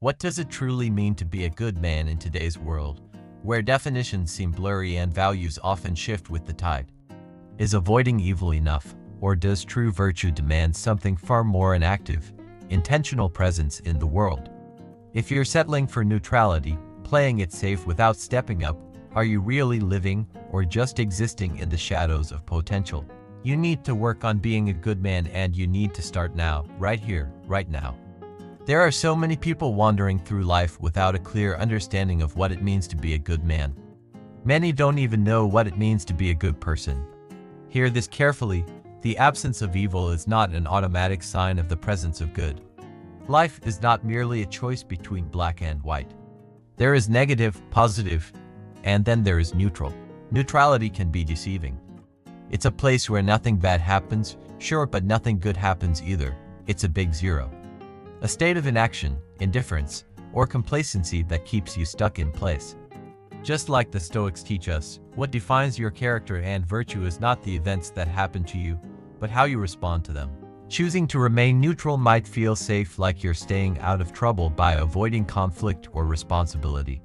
What does it truly mean to be a good man in today's world, where definitions seem blurry and values often shift with the tide? Is avoiding evil enough, or does true virtue demand something far more an active, intentional presence in the world? If you're settling for neutrality, playing it safe without stepping up, are you really living or just existing in the shadows of potential? You need to work on being a good man, and you need to start now, right here, right now. There are so many people wandering through life without a clear understanding of what it means to be a good man. Many don't even know what it means to be a good person. Hear this carefully: the absence of evil is not an automatic sign of the presence of good. Life is not merely a choice between black and white. There is negative, positive, and then there is neutral. Neutrality can be deceiving. It's a place where nothing bad happens, sure, but nothing good happens either. It's a big zero. A state of inaction, indifference, or complacency that keeps you stuck in place. Just like the Stoics teach us, what defines your character and virtue is not the events that happen to you, but how you respond to them. Choosing to remain neutral might feel safe, like you're staying out of trouble by avoiding conflict or responsibility.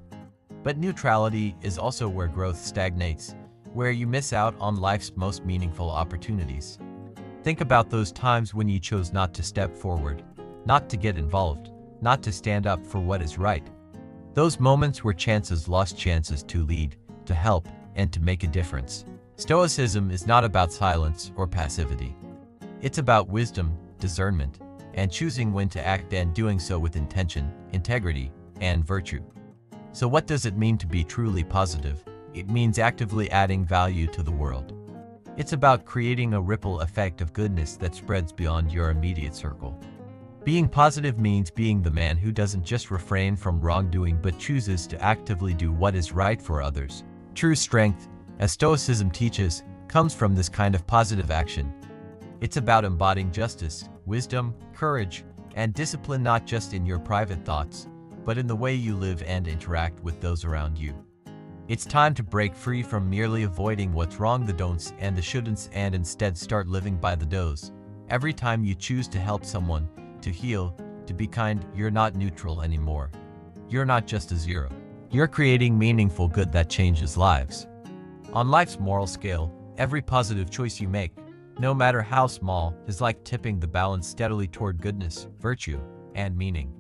But neutrality is also where growth stagnates, where you miss out on life's most meaningful opportunities. Think about those times when you chose not to step forward, not to get involved, not to stand up for what is right. Those moments were lost chances to lead, to help, and to make a difference. Stoicism is not about silence or passivity. It's about wisdom, discernment, and choosing when to act, and doing so with intention, integrity, and virtue. So what does it mean to be truly positive? It means actively adding value to the world. It's about creating a ripple effect of goodness that spreads beyond your immediate circle. Being positive means being the man who doesn't just refrain from wrongdoing but chooses to actively do what is right for others. True strength, as Stoicism teaches, comes from this kind of positive action. It's about embodying justice, wisdom, courage, and discipline, not just in your private thoughts, but in the way you live and interact with those around you. It's time to break free from merely avoiding what's wrong, the don'ts and the shouldn'ts, and instead start living by the do's. Every time you choose to help someone, to heal, to be kind, you're not neutral anymore. You're not just a zero. You're creating meaningful good that changes lives. On life's moral scale, every positive choice you make, no matter how small, is like tipping the balance steadily toward goodness, virtue, and meaning.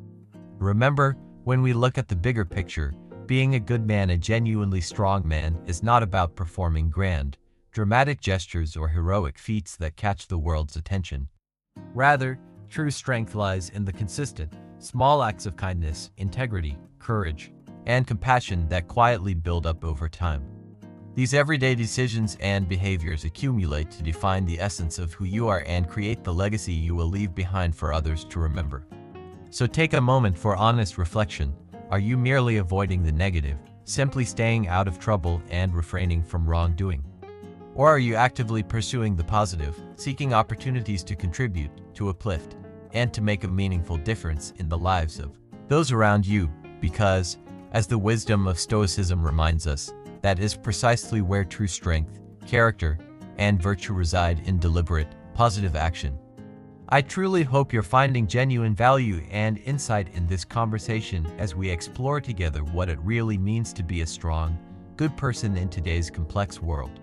Remember, when we look at the bigger picture, being a good man, a genuinely strong man, is not about performing grand, dramatic gestures or heroic feats that catch the world's attention. Rather, true strength lies in the consistent, small acts of kindness, integrity, courage, and compassion that quietly build up over time. These everyday decisions and behaviors accumulate to define the essence of who you are and create the legacy you will leave behind for others to remember. So take a moment for honest reflection. Are you merely avoiding the negative, simply staying out of trouble and refraining from wrongdoing? Or are you actively pursuing the positive, seeking opportunities to contribute, to uplift, and to make a meaningful difference in the lives of those around you? Because, as the wisdom of Stoicism reminds us, that is precisely where true strength, character, and virtue reside: in deliberate, positive action. I truly hope you're finding genuine value and insight in this conversation as we explore together what it really means to be a strong, good person in today's complex world.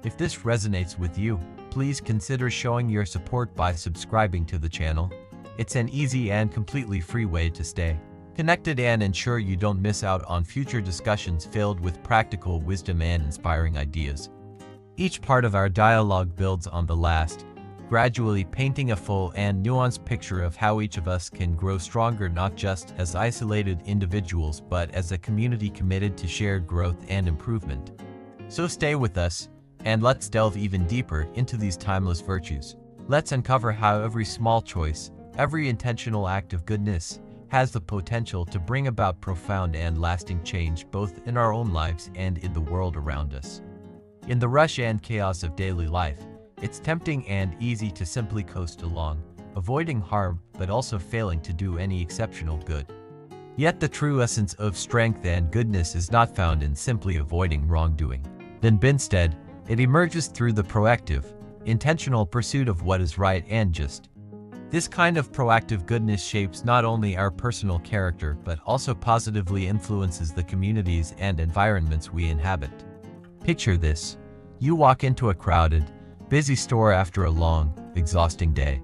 If this resonates with you, please consider showing your support by subscribing to the channel. It's an easy and completely free way to stay connected and ensure you don't miss out on future discussions filled with practical wisdom and inspiring ideas. Each part of our dialogue builds on the last, gradually painting a full and nuanced picture of how each of us can grow stronger, not just as isolated individuals but as a community committed to shared growth and improvement. So stay with us, and let's delve even deeper into these timeless virtues. Let's uncover how every small choice, every intentional act of goodness, has the potential to bring about profound and lasting change both in our own lives and in the world around us. In the rush and chaos of daily life, it's tempting and easy to simply coast along, avoiding harm but also failing to do any exceptional good. Yet the true essence of strength and goodness is not found in simply avoiding wrongdoing. Instead, it emerges through the proactive, intentional pursuit of what is right and just. This kind of proactive goodness shapes not only our personal character but also positively influences the communities and environments we inhabit. Picture this. You walk into a crowded, busy store after a long, exhausting day.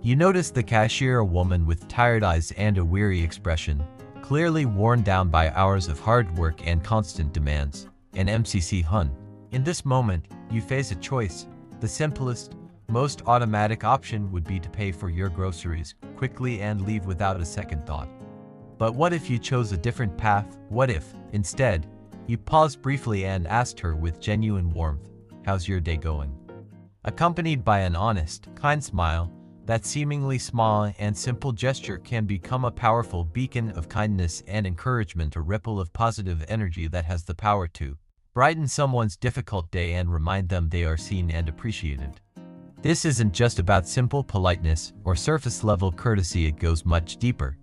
You notice the cashier, a woman with tired eyes and a weary expression, clearly worn down by hours of hard work and constant demands. An MCC hun. In this moment, you face a choice. The simplest, most automatic option would be to pay for your groceries quickly and leave without a second thought. But what if you chose a different path? What if, instead, you paused briefly and asked her with genuine warmth, "How's your day going?" Accompanied by an honest, kind smile. That seemingly small and simple gesture can become a powerful beacon of kindness and encouragement, a ripple of positive energy that has the power to brighten someone's difficult day and remind them they are seen and appreciated. This isn't just about simple politeness or surface-level courtesy, it goes much deeper.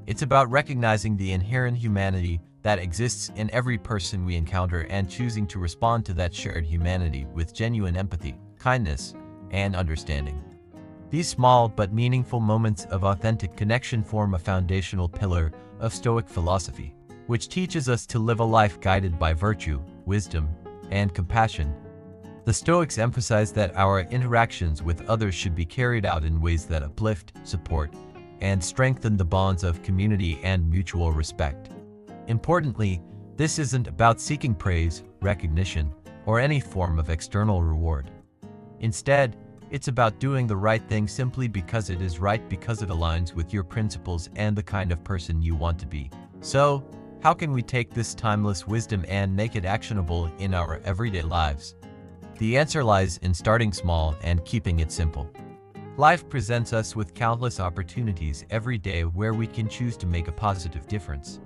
It's about recognizing the inherent humanity that exists in every person we encounter and choosing to respond to that shared humanity with genuine empathy, kindness, and understanding. These small but meaningful moments of authentic connection form a foundational pillar of Stoic philosophy, which teaches us to live a life guided by virtue, wisdom, and compassion. The Stoics emphasize that our interactions with others should be carried out in ways that uplift, support, and strengthen the bonds of community and mutual respect. Importantly, this isn't about seeking praise, recognition, or any form of external reward. Instead, it's about doing the right thing simply because it is right, because it aligns with your principles and the kind of person you want to be. So, how can we take this timeless wisdom and make it actionable in our everyday lives? The answer lies in starting small and keeping it simple. Life presents us with countless opportunities every day where we can choose to make a positive difference.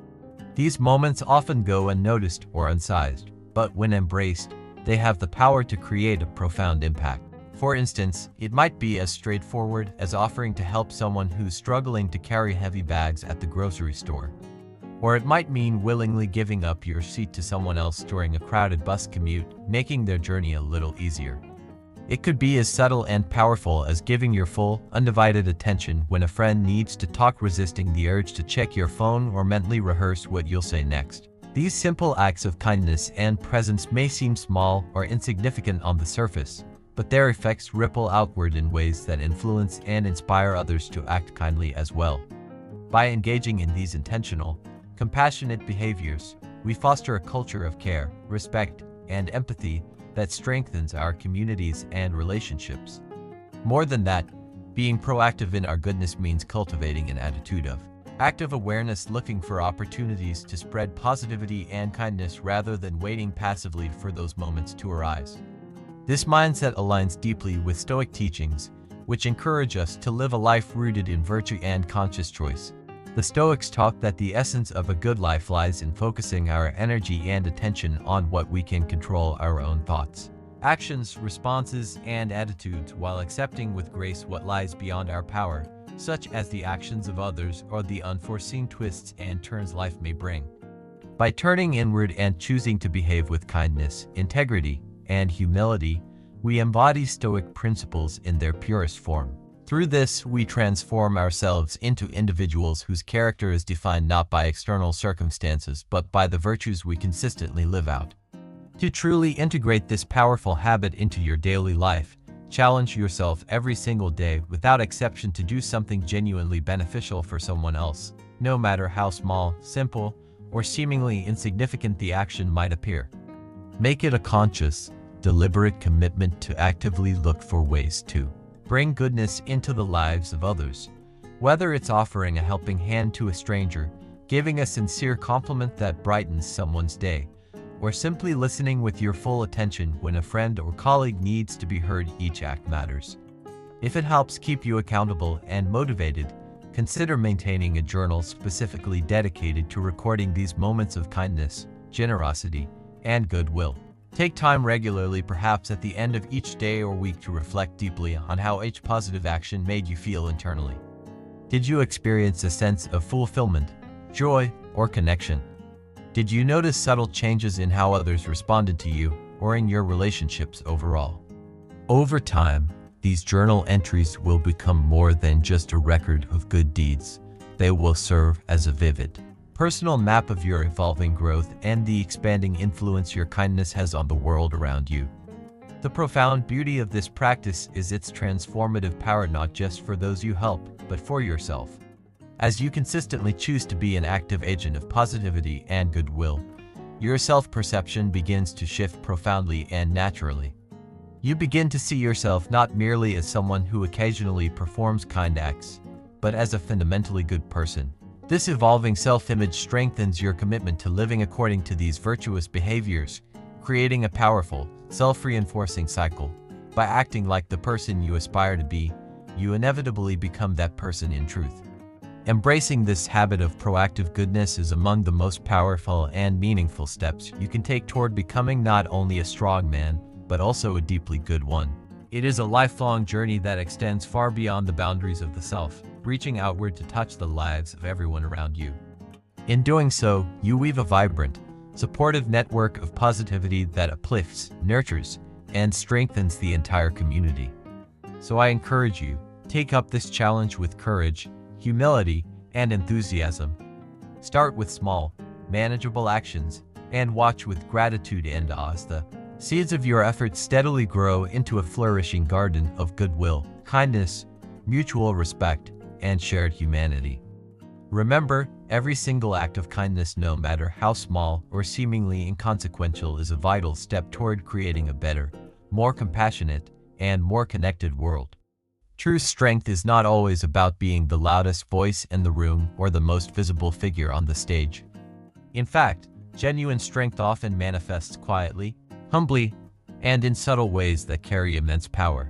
These moments often go unnoticed or unsized, but when embraced, they have the power to create a profound impact. For instance, it might be as straightforward as offering to help someone who's struggling to carry heavy bags at the grocery store. Or it might mean willingly giving up your seat to someone else during a crowded bus commute, making their journey a little easier. It could be as subtle and powerful as giving your full, undivided attention when a friend needs to talk, resisting the urge to check your phone or mentally rehearse what you'll say next. These simple acts of kindness and presence may seem small or insignificant on the surface, but their effects ripple outward in ways that influence and inspire others to act kindly as well. By engaging in these intentional, compassionate behaviors, we foster a culture of care, respect, and empathy that strengthens our communities and relationships. More than that, being proactive in our goodness means cultivating an attitude of active awareness, looking for opportunities to spread positivity and kindness rather than waiting passively for those moments to arise. This mindset aligns deeply with Stoic teachings, which encourage us to live a life rooted in virtue and conscious choice. The Stoics taught that the essence of a good life lies in focusing our energy and attention on what we can control: our own thoughts, actions, responses, and attitudes, while accepting with grace what lies beyond our power, such as the actions of others or the unforeseen twists and turns life may bring. By turning inward and choosing to behave with kindness, integrity, and humility, we embody Stoic principles in their purest form. Through this, we transform ourselves into individuals whose character is defined not by external circumstances but by the virtues we consistently live out. To truly integrate this powerful habit into your daily life, challenge yourself every single day without exception to do something genuinely beneficial for someone else, no matter how small, simple, or seemingly insignificant the action might appear. Make it a conscious, deliberate commitment to actively look for ways to bring goodness into the lives of others. Whether it's offering a helping hand to a stranger, giving a sincere compliment that brightens someone's day, or simply listening with your full attention when a friend or colleague needs to be heard, each act matters. If it helps keep you accountable and motivated, consider maintaining a journal specifically dedicated to recording these moments of kindness, generosity, and goodwill. Take time regularly, perhaps at the end of each day or week, to reflect deeply on how each positive action made you feel internally. Did you experience a sense of fulfillment, joy, or connection? Did you notice subtle changes in how others responded to you or in your relationships overall? Over time, These journal entries will become more than just a record of good deeds. They will serve as a vivid, personal map of your evolving growth and the expanding influence your kindness has on the world around you. The profound beauty of this practice is its transformative power, not just for those you help, but for yourself. As you consistently choose to be an active agent of positivity and goodwill, your self-perception begins to shift profoundly and naturally. You begin to see yourself not merely as someone who occasionally performs kind acts, but as a fundamentally good person. This evolving self-image strengthens your commitment to living according to these virtuous behaviors, creating a powerful, self-reinforcing cycle. By acting like the person you aspire to be, you inevitably become that person in truth. Embracing this habit of proactive goodness is among the most powerful and meaningful steps you can take toward becoming not only a strong man, but also a deeply good one. It is a lifelong journey that extends far beyond the boundaries of the self, reaching outward to touch the lives of everyone around you. In doing so, you weave a vibrant, supportive network of positivity that uplifts, nurtures, and strengthens the entire community. So I encourage you, take up this challenge with courage, humility, and enthusiasm. Start with small, manageable actions, and watch with gratitude and awe as the seeds of your efforts steadily grow into a flourishing garden of goodwill, kindness, mutual respect, and shared humanity. Remember, every single act of kindness, no matter how small or seemingly inconsequential, is a vital step toward creating a better, more compassionate, and more connected world. True strength is not always about being the loudest voice in the room or the most visible figure on the stage. In fact, genuine strength often manifests quietly, humbly, and in subtle ways that carry immense power.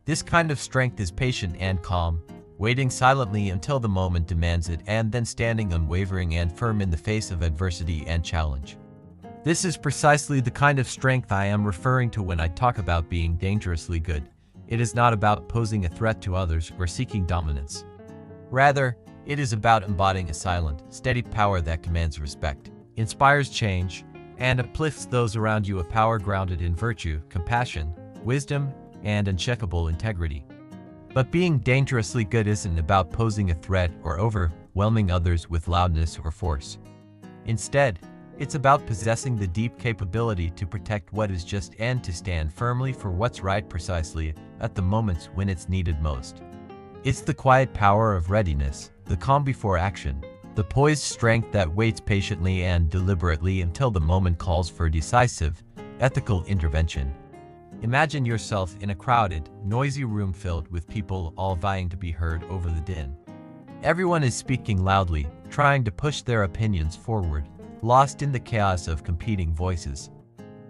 This kind of strength is patient and calm, waiting silently until the moment demands it, and then standing unwavering and firm in the face of adversity and challenge. This is precisely the kind of strength I am referring to when I talk about being dangerously good. It is not about posing a threat to others or seeking dominance. Rather, it is about embodying a silent, steady power that commands respect, inspires change, and uplifts those around you, a power grounded in virtue, compassion, wisdom, and uncheckable integrity. But being dangerously good isn't about posing a threat or overwhelming others with loudness or force. Instead, it's about possessing the deep capability to protect what is just and to stand firmly for what's right precisely at the moments when it's needed most. It's the quiet power of readiness, the calm before action, the poised strength that waits patiently and deliberately until the moment calls for decisive, ethical intervention. Imagine yourself in a crowded, noisy room filled with people all vying to be heard over the din. Everyone is speaking loudly, trying to push their opinions forward, lost in the chaos of competing voices.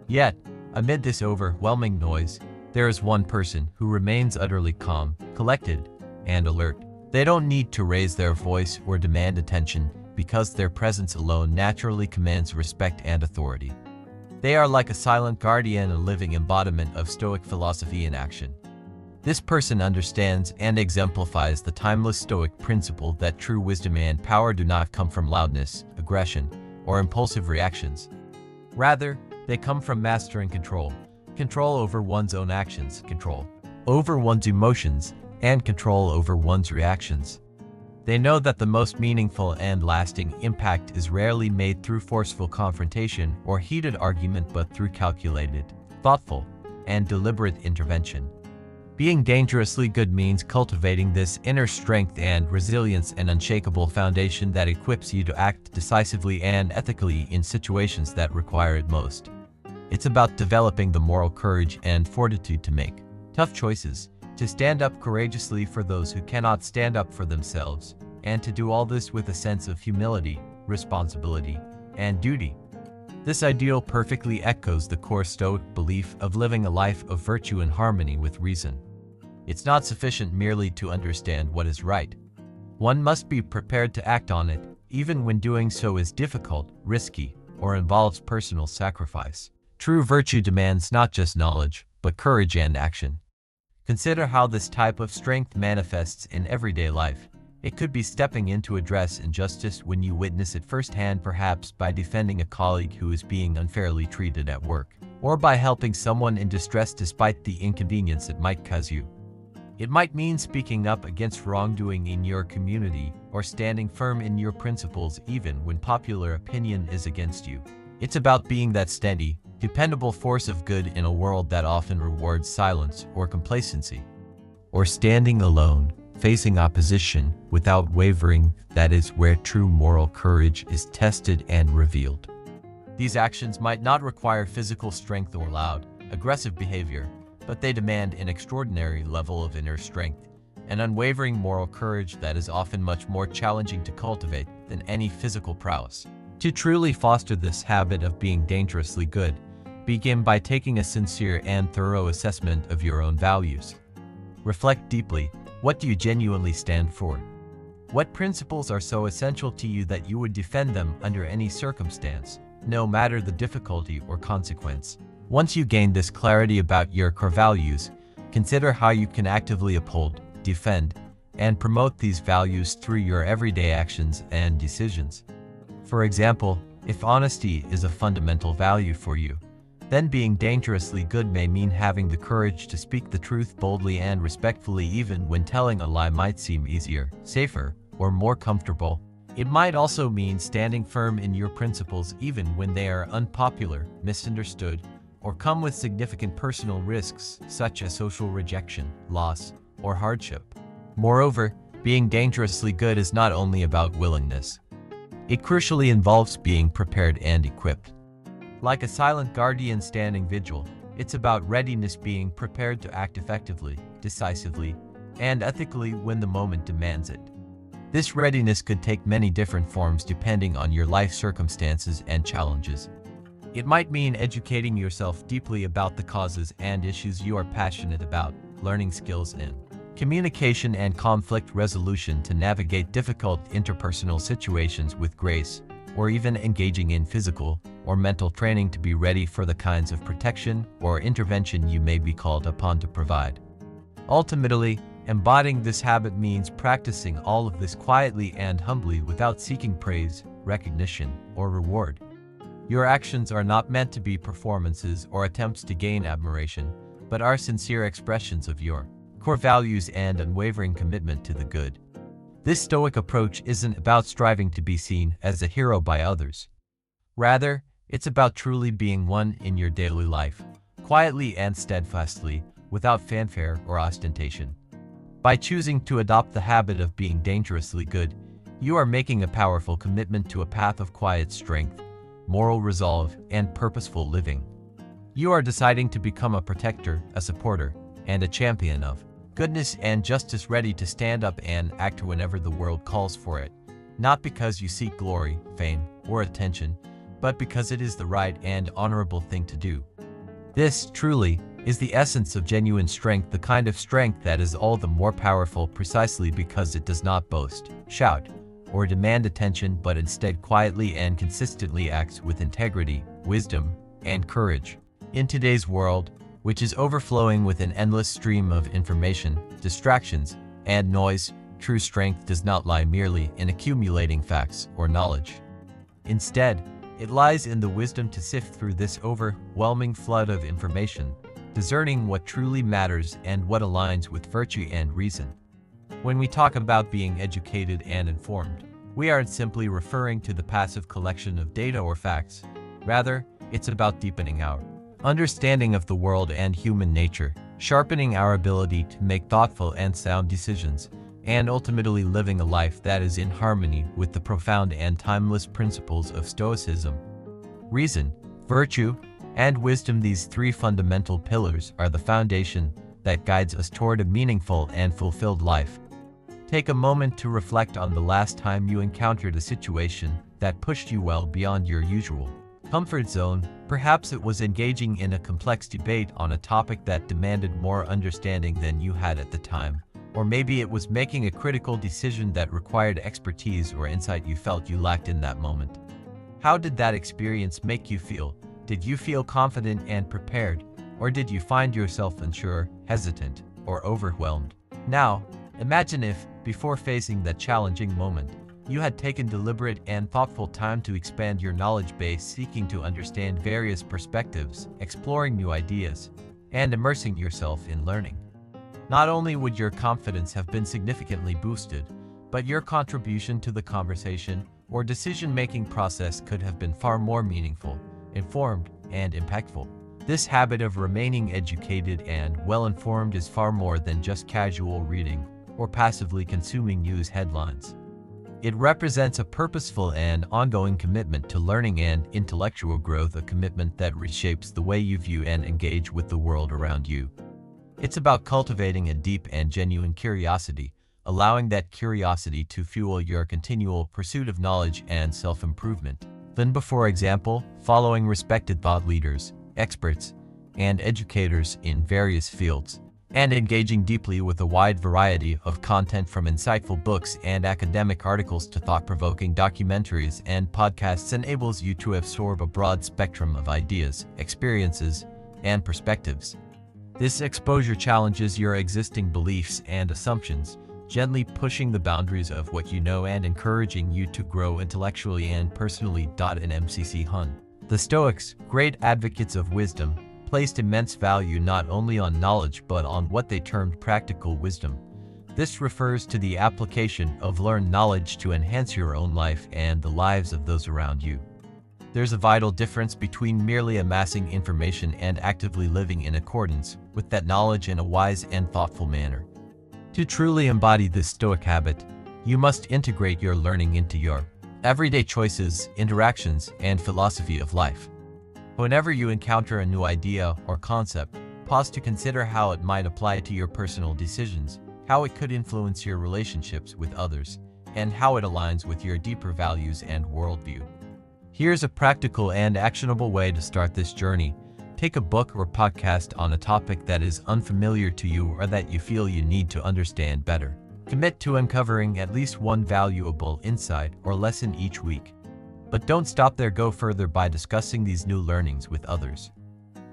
Yet, amid this overwhelming noise, there is one person who remains utterly calm, collected, and alert. They don't need to raise their voice or demand attention because their presence alone naturally commands respect and authority. They are like a silent guardian, a living embodiment of Stoic philosophy in action. This person understands and exemplifies the timeless Stoic principle that true wisdom and power do not come from loudness, aggression, or impulsive reactions. Rather, they come from mastering control over one's own actions, control over one's emotions, and control over one's reactions. They know that the most meaningful and lasting impact is rarely made through forceful confrontation or heated argument, but through calculated, thoughtful, and deliberate intervention. Being dangerously good means cultivating this inner strength and resilience, an unshakable foundation that equips you to act decisively and ethically in situations that require it most. It's about developing the moral courage and fortitude to make tough choices, to stand up courageously for those who cannot stand up for themselves, and to do all this with a sense of humility, responsibility, and duty. This ideal perfectly echoes the core Stoic belief of living a life of virtue and harmony with reason. It's not sufficient merely to understand what is right. One must be prepared to act on it, even when doing so is difficult, risky, or involves personal sacrifice. True virtue demands not just knowledge, but courage and action. Consider how this type of strength manifests in everyday life. It could be stepping in to address injustice when you witness it firsthand, perhaps by defending a colleague who is being unfairly treated at work, or by helping someone in distress despite the inconvenience it might cause you. It might mean speaking up against wrongdoing in your community or standing firm in your principles even when popular opinion is against you. It's about being that steady, dependable force of good in a world that often rewards silence or complacency. Or standing alone, facing opposition without wavering. That is where true moral courage is tested and revealed. These actions might not require physical strength or loud, aggressive behavior, but they demand an extraordinary level of inner strength, an unwavering moral courage that is often much more challenging to cultivate than any physical prowess. To truly foster this habit of being dangerously good, begin by taking a sincere and thorough assessment of your own values. Reflect deeply. What do you genuinely stand for? What principles are so essential to you that you would defend them under any circumstance, no matter the difficulty or consequence? Once you gain this clarity about your core values, consider how you can actively uphold, defend, and promote these values through your everyday actions and decisions. For example, if honesty is a fundamental value for you, then being dangerously good may mean having the courage to speak the truth boldly and respectfully even when telling a lie might seem easier, safer, or more comfortable. It might also mean standing firm in your principles even when they are unpopular, misunderstood, or come with significant personal risks such as social rejection, loss, or hardship. Moreover, being dangerously good is not only about willingness. It crucially involves being prepared and equipped. Like a silent guardian standing vigil, it's about readiness, being prepared to act effectively, decisively, and ethically when the moment demands it. This readiness could take many different forms depending on your life circumstances and challenges. It might mean educating yourself deeply about the causes and issues you are passionate about, learning skills in communication and conflict resolution to navigate difficult interpersonal situations with grace, or even engaging in physical or mental training to be ready for the kinds of protection or intervention you may be called upon to provide. Ultimately, embodying this habit means practicing all of this quietly and humbly without seeking praise, recognition, or reward. Your actions are not meant to be performances or attempts to gain admiration, but are sincere expressions of your core values and unwavering commitment to the good. This Stoic approach isn't about striving to be seen as a hero by others. Rather, it's about truly being one in your daily life, quietly and steadfastly, without fanfare or ostentation. By choosing to adopt the habit of being dangerously good, you are making a powerful commitment to a path of quiet strength, moral resolve, and purposeful living. You are deciding to become a protector, a supporter, and a champion of goodness and justice, ready to stand up and act whenever the world calls for it, not because you seek glory, fame, or attention, but because it is the right and honorable thing to do. This, truly, is the essence of genuine strength, the kind of strength that is all the more powerful precisely because it does not boast, shout, or demand attention, but instead quietly and consistently acts with integrity, wisdom, and courage. In today's world, which is overflowing with an endless stream of information, distractions, and noise, true strength does not lie merely in accumulating facts or knowledge. Instead, it lies in the wisdom to sift through this overwhelming flood of information, discerning what truly matters and what aligns with virtue and reason. When we talk about being educated and informed, we aren't simply referring to the passive collection of data or facts. Rather, it's about deepening our understanding of the world and human nature, sharpening our ability to make thoughtful and sound decisions, and ultimately living a life that is in harmony with the profound and timeless principles of Stoicism. Reason, virtue, and wisdom, these three fundamental pillars, are the foundation that guides us toward a meaningful and fulfilled life. Take a moment to reflect on the last time you encountered a situation that pushed you well beyond your usual comfort zone. Perhaps it was engaging in a complex debate on a topic that demanded more understanding than you had at the time. Or maybe it was making a critical decision that required expertise or insight you felt you lacked in that moment. How did that experience make you feel? Did you feel confident and prepared? Or did you find yourself unsure, hesitant, or overwhelmed? Now, imagine if, before facing that challenging moment, you had taken deliberate and thoughtful time to expand your knowledge base, seeking to understand various perspectives, exploring new ideas, and immersing yourself in learning. Not only would your confidence have been significantly boosted, but your contribution to the conversation or decision-making process could have been far more meaningful, informed, and impactful. This habit of remaining educated and well-informed is far more than just casual reading or passively consuming news headlines. It represents a purposeful and ongoing commitment to learning and intellectual growth, a commitment that reshapes the way you view and engage with the world around you. It's about cultivating a deep and genuine curiosity, allowing that curiosity to fuel your continual pursuit of knowledge and self-improvement. Then, for example, following respected thought leaders, experts, and educators in various fields, and engaging deeply with a wide variety of content from insightful books and academic articles to thought-provoking documentaries and podcasts enables you to absorb a broad spectrum of ideas, experiences, and perspectives. This exposure challenges your existing beliefs and assumptions, gently pushing the boundaries of what you know and encouraging you to grow intellectually and personally. In MCC Hun, the Stoics, great advocates of wisdom, placed immense value not only on knowledge but on what they termed practical wisdom. This refers to the application of learned knowledge to enhance your own life and the lives of those around you. There's a vital difference between merely amassing information and actively living in accordance with that knowledge in a wise and thoughtful manner. To truly embody this Stoic habit, you must integrate your learning into your everyday choices, interactions, and philosophy of life. Whenever you encounter a new idea or concept, pause to consider how it might apply to your personal decisions, how it could influence your relationships with others, and how it aligns with your deeper values and worldview. Here's a practical and actionable way to start this journey. Take a book or podcast on a topic that is unfamiliar to you or that you feel you need to understand better. Commit to uncovering at least one valuable insight or lesson each week. But don't stop there, go further by discussing these new learnings with others.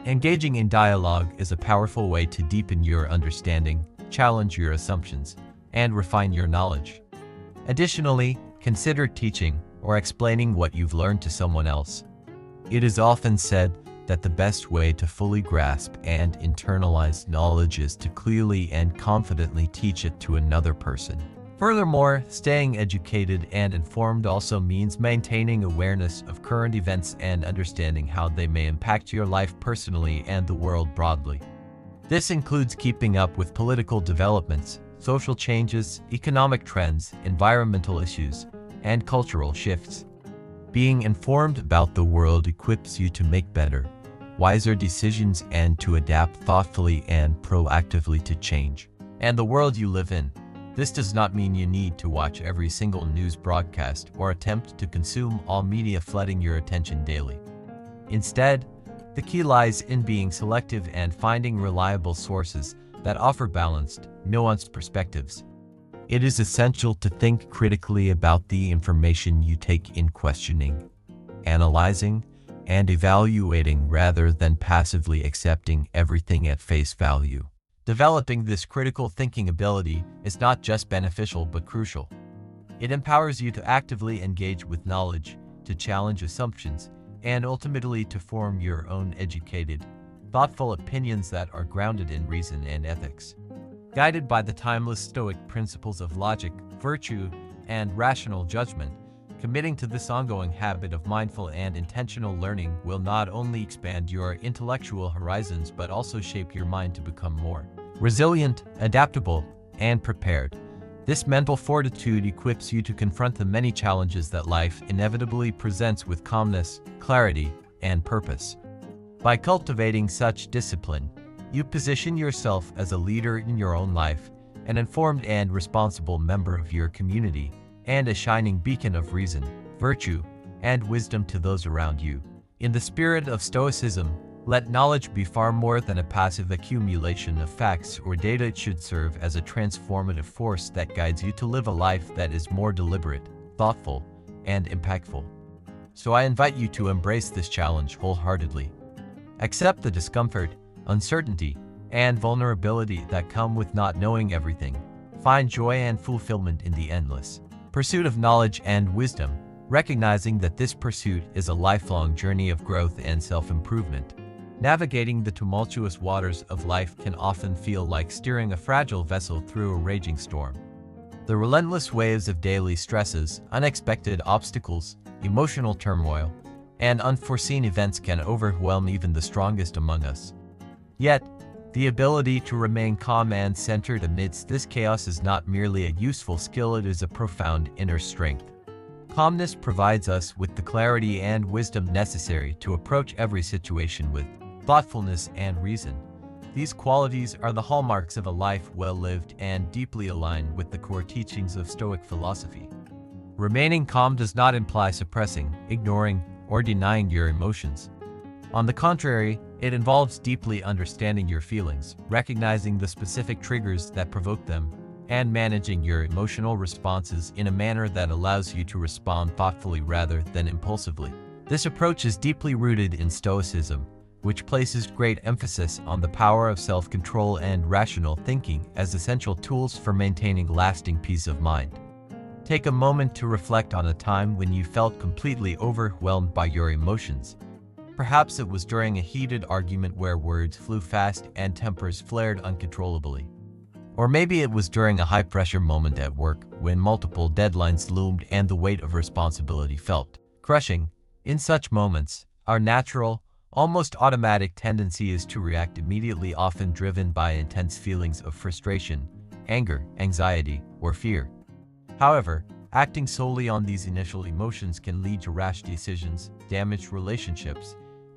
Engaging in dialogue is a powerful way to deepen your understanding, challenge your assumptions, and refine your knowledge. Additionally, consider teaching or explaining what you've learned to someone else. It is often said that the best way to fully grasp and internalize knowledge is to clearly and confidently teach it to another person. Furthermore, staying educated and informed also means maintaining awareness of current events and understanding how they may impact your life personally and the world broadly. This includes keeping up with political developments, social changes, economic trends, environmental issues, and cultural shifts. Being informed about the world equips you to make better, wiser decisions and to adapt thoughtfully and proactively to change and the world you live in. This does not mean you need to watch every single news broadcast or attempt to consume all media flooding your attention daily. Instead, the key lies in being selective and finding reliable sources that offer balanced, nuanced perspectives. It is essential to think critically about the information you take in, questioning, analyzing, and evaluating rather than passively accepting everything at face value. Developing this critical thinking ability is not just beneficial but crucial. It empowers you to actively engage with knowledge, to challenge assumptions, and ultimately to form your own educated, thoughtful opinions that are grounded in reason and ethics. Guided by the timeless Stoic principles of logic, virtue, and rational judgment, committing to this ongoing habit of mindful and intentional learning will not only expand your intellectual horizons but also shape your mind to become more resilient, adaptable, and prepared. This mental fortitude equips you to confront the many challenges that life inevitably presents with calmness, clarity, and purpose. By cultivating such discipline, you position yourself as a leader in your own life, an informed and responsible member of your community, and a shining beacon of reason, virtue, and wisdom to those around you. In the spirit of Stoicism, let knowledge be far more than a passive accumulation of facts or data. It should serve as a transformative force that guides you to live a life that is more deliberate, thoughtful, and impactful. So I invite you to embrace this challenge wholeheartedly. Accept the discomfort, uncertainty, and vulnerability that come with not knowing everything. Find joy and fulfillment in the endless pursuit of knowledge and wisdom, recognizing that this pursuit is a lifelong journey of growth and self-improvement. Navigating the tumultuous waters of life can often feel like steering a fragile vessel through a raging storm. The relentless waves of daily stresses, unexpected obstacles, emotional turmoil, and unforeseen events can overwhelm even the strongest among us. Yet, the ability to remain calm and centered amidst this chaos is not merely a useful skill, it is a profound inner strength. Calmness provides us with the clarity and wisdom necessary to approach every situation with thoughtfulness and reason. These qualities are the hallmarks of a life well lived and deeply aligned with the core teachings of Stoic philosophy. Remaining calm does not imply suppressing, ignoring, or denying your emotions. On the contrary, it involves deeply understanding your feelings, recognizing the specific triggers that provoke them, and managing your emotional responses in a manner that allows you to respond thoughtfully rather than impulsively. This approach is deeply rooted in Stoicism, which places great emphasis on the power of self-control and rational thinking as essential tools for maintaining lasting peace of mind. Take a moment to reflect on a time when you felt completely overwhelmed by your emotions. Perhaps it was during a heated argument where words flew fast and tempers flared uncontrollably. Or maybe it was during a high-pressure moment at work when multiple deadlines loomed and the weight of responsibility felt crushing. In such moments, our natural, almost automatic tendency is to react immediately, often driven by intense feelings of frustration, anger, anxiety, or fear. However, acting solely on these initial emotions can lead to rash decisions, damaged relationships,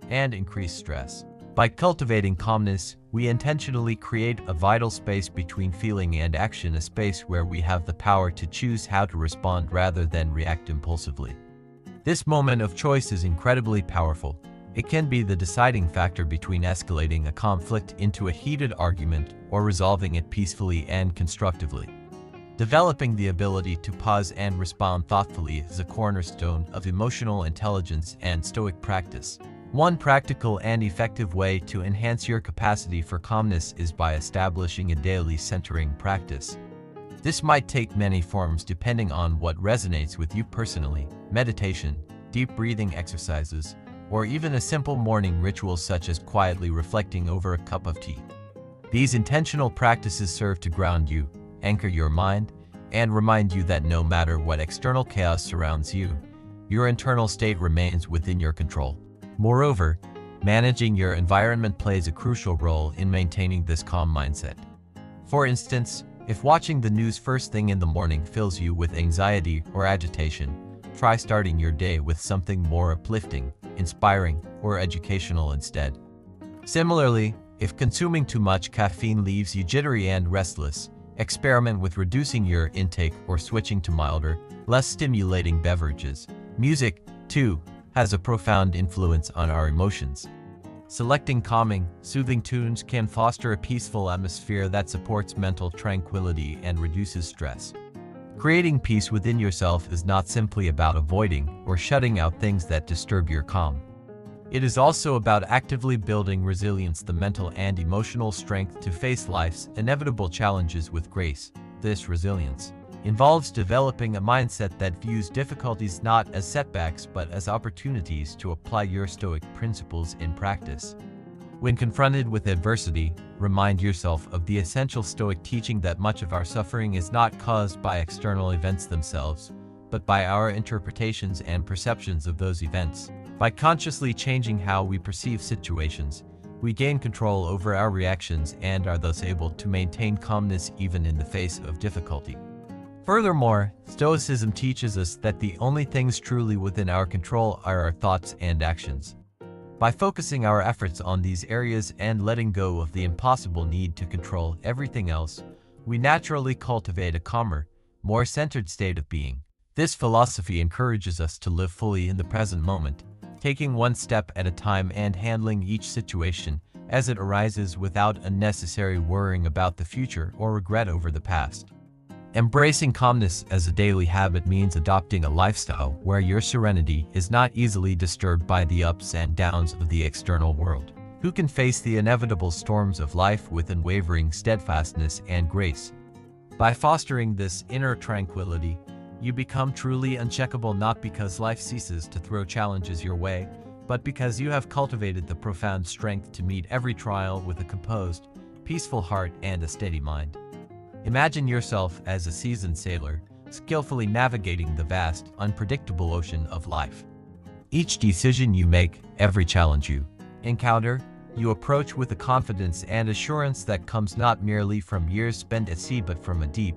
and increased stress. By cultivating calmness, we intentionally create a vital space between feeling and action, a space where we have the power to choose how to respond rather than react impulsively. This moment of choice is incredibly powerful. It can be the deciding factor between escalating a conflict into a heated argument or resolving it peacefully and constructively. Developing the ability to pause and respond thoughtfully is a cornerstone of emotional intelligence and Stoic practice. One practical and effective way to enhance your capacity for calmness is by establishing a daily centering practice. This might take many forms depending on what resonates with you personally: meditation, deep breathing exercises, or even a simple morning ritual such as quietly reflecting over a cup of tea. These intentional practices serve to ground you, anchor your mind, and remind you that no matter what external chaos surrounds you, your internal state remains within your control. Moreover, managing your environment plays a crucial role in maintaining this calm mindset. For instance, if watching the news first thing in the morning fills you with anxiety or agitation, try starting your day with something more uplifting, inspiring, or educational instead. Similarly, if consuming too much caffeine leaves you jittery and restless, experiment with reducing your intake or switching to milder, less stimulating beverages. Music, too, has a profound influence on our emotions. Selecting calming, soothing tunes can foster a peaceful atmosphere that supports mental tranquility and reduces stress. Creating peace within yourself is not simply about avoiding or shutting out things that disturb your calm. It is also about actively building resilience, the mental and emotional strength to face life's inevitable challenges with grace. This resilience involves developing a mindset that views difficulties not as setbacks but as opportunities to apply your Stoic principles in practice. When confronted with adversity, remind yourself of the essential Stoic teaching that much of our suffering is not caused by external events themselves, but by our interpretations and perceptions of those events. By consciously changing how we perceive situations, we gain control over our reactions and are thus able to maintain calmness even in the face of difficulty. Furthermore, Stoicism teaches us that the only things truly within our control are our thoughts and actions. By focusing our efforts on these areas and letting go of the impossible need to control everything else, we naturally cultivate a calmer, more centered state of being. This philosophy encourages us to live fully in the present moment, taking one step at a time and handling each situation as it arises without unnecessary worrying about the future or regret over the past. Embracing calmness as a daily habit means adopting a lifestyle where your serenity is not easily disturbed by the ups and downs of the external world. Who can face the inevitable storms of life with unwavering steadfastness and grace? By fostering this inner tranquility, you become truly uncheckable, not because life ceases to throw challenges your way, but because you have cultivated the profound strength to meet every trial with a composed, peaceful heart and a steady mind. Imagine yourself as a seasoned sailor, skillfully navigating the vast, unpredictable ocean of life. Each decision you make, every challenge you encounter, you approach with a confidence and assurance that comes not merely from years spent at sea but from a deep,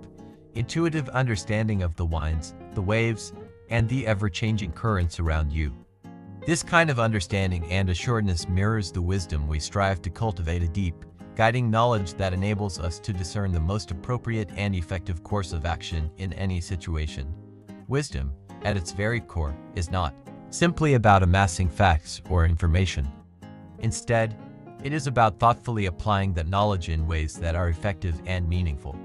intuitive understanding of the winds, the waves, and the ever-changing currents around you. This kind of understanding and assuredness mirrors the wisdom we strive to cultivate, a deep, guiding knowledge that enables us to discern the most appropriate and effective course of action in any situation. Wisdom, at its very core, is not simply about amassing facts or information. Instead, it is about thoughtfully applying that knowledge in ways that are effective and meaningful.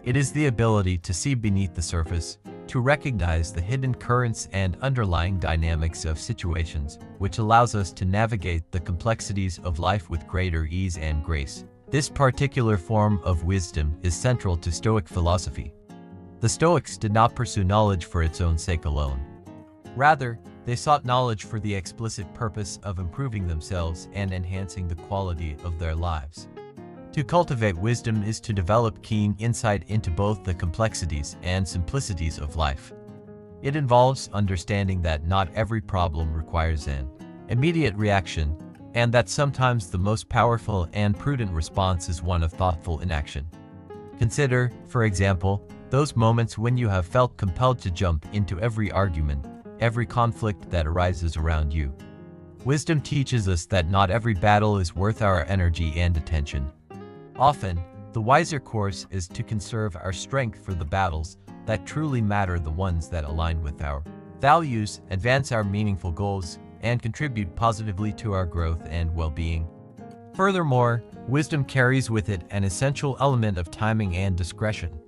It is the ability to see beneath the surface, to recognize the hidden currents and underlying dynamics of situations, which allows us to navigate the complexities of life with greater ease and grace. This particular form of wisdom is central to Stoic philosophy. The Stoics did not pursue knowledge for its own sake alone. Rather, they sought knowledge for the explicit purpose of improving themselves and enhancing the quality of their lives. To cultivate wisdom is to develop keen insight into both the complexities and simplicities of life. It involves understanding that not every problem requires an immediate reaction, and that sometimes the most powerful and prudent response is one of thoughtful inaction. Consider, for example, those moments when you have felt compelled to jump into every argument, every conflict that arises around you. Wisdom teaches us that not every battle is worth our energy and attention. Often, the wiser course is to conserve our strength for the battles that truly matter, the ones that align with our values, advance our meaningful goals, and contribute positively to our growth and well-being. Furthermore, wisdom carries with it an essential element of timing and discretion.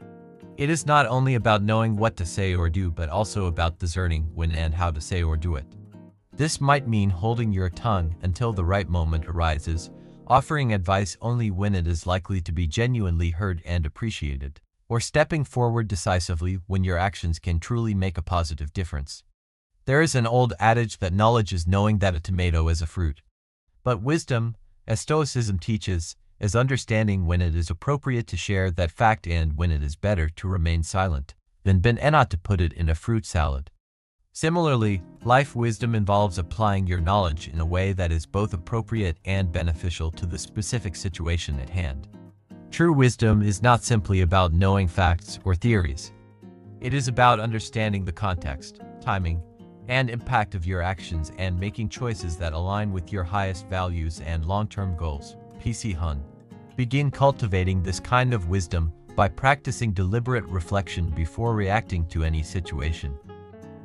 It is not only about knowing what to say or do, but also about discerning when and how to say or do it. This might mean holding your tongue until the right moment arises, offering advice only when it is likely to be genuinely heard and appreciated, or stepping forward decisively when your actions can truly make a positive difference. There is an old adage that knowledge is knowing that a tomato is a fruit. But wisdom, as Stoicism teaches, is understanding when it is appropriate to share that fact and when it is better to remain silent than not to put it in a fruit salad. Similarly, life wisdom involves applying your knowledge in a way that is both appropriate and beneficial to the specific situation at hand. True wisdom is not simply about knowing facts or theories. It is about understanding the context, timing, and impact of your actions and making choices that align with your highest values and long-term goals. P.C. Hun. Begin cultivating this kind of wisdom by practicing deliberate reflection before reacting to any situation.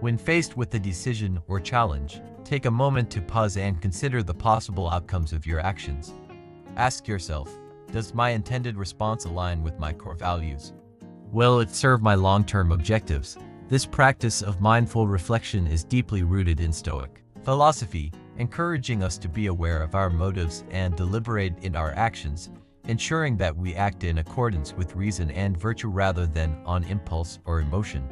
When faced with a decision or challenge, take a moment to pause and consider the possible outcomes of your actions. Ask yourself, does my intended response align with my core values? Will it serve my long-term objectives? This practice of mindful reflection is deeply rooted in Stoic philosophy, encouraging us to be aware of our motives and deliberate in our actions, ensuring that we act in accordance with reason and virtue rather than on impulse or emotion.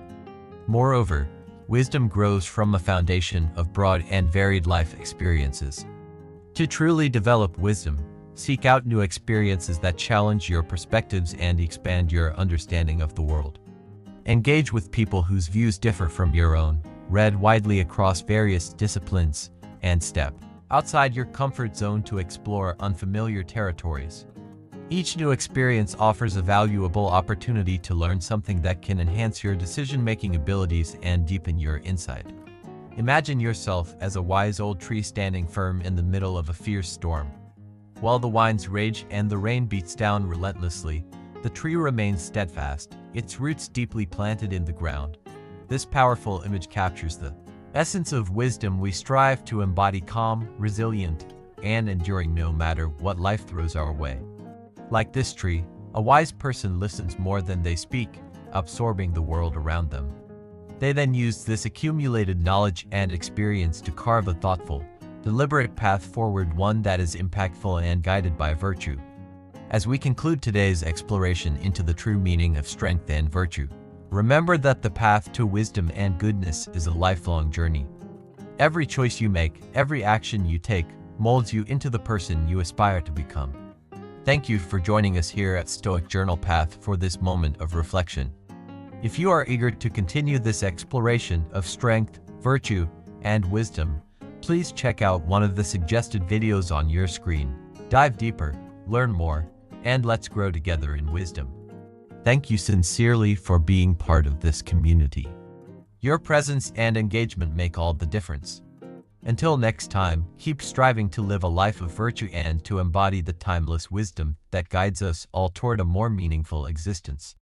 Moreover, wisdom grows from a foundation of broad and varied life experiences. To truly develop wisdom, seek out new experiences that challenge your perspectives and expand your understanding of the world. Engage with people whose views differ from your own, read widely across various disciplines, and step outside your comfort zone to explore unfamiliar territories. Each new experience offers a valuable opportunity to learn something that can enhance your decision-making abilities and deepen your insight. Imagine yourself as a wise old tree standing firm in the middle of a fierce storm. While the winds rage and the rain beats down relentlessly, the tree remains steadfast, its roots deeply planted in the ground. This powerful image captures the essence of wisdom we strive to embody: calm, resilient, and enduring no matter what life throws our way. Like this tree, a wise person listens more than they speak, absorbing the world around them. They then use this accumulated knowledge and experience to carve a thoughtful, deliberate path forward, one that is impactful and guided by virtue. As we conclude today's exploration into the true meaning of strength and virtue, remember that the path to wisdom and goodness is a lifelong journey. Every choice you make, every action you take, molds you into the person you aspire to become. Thank you for joining us here at Stoic Journal Path for this moment of reflection. If you are eager to continue this exploration of strength, virtue, and wisdom, please check out one of the suggested videos on your screen. Dive deeper, learn more, and let's grow together in wisdom. Thank you sincerely for being part of this community. Your presence and engagement make all the difference. Until next time, keep striving to live a life of virtue and to embody the timeless wisdom that guides us all toward a more meaningful existence.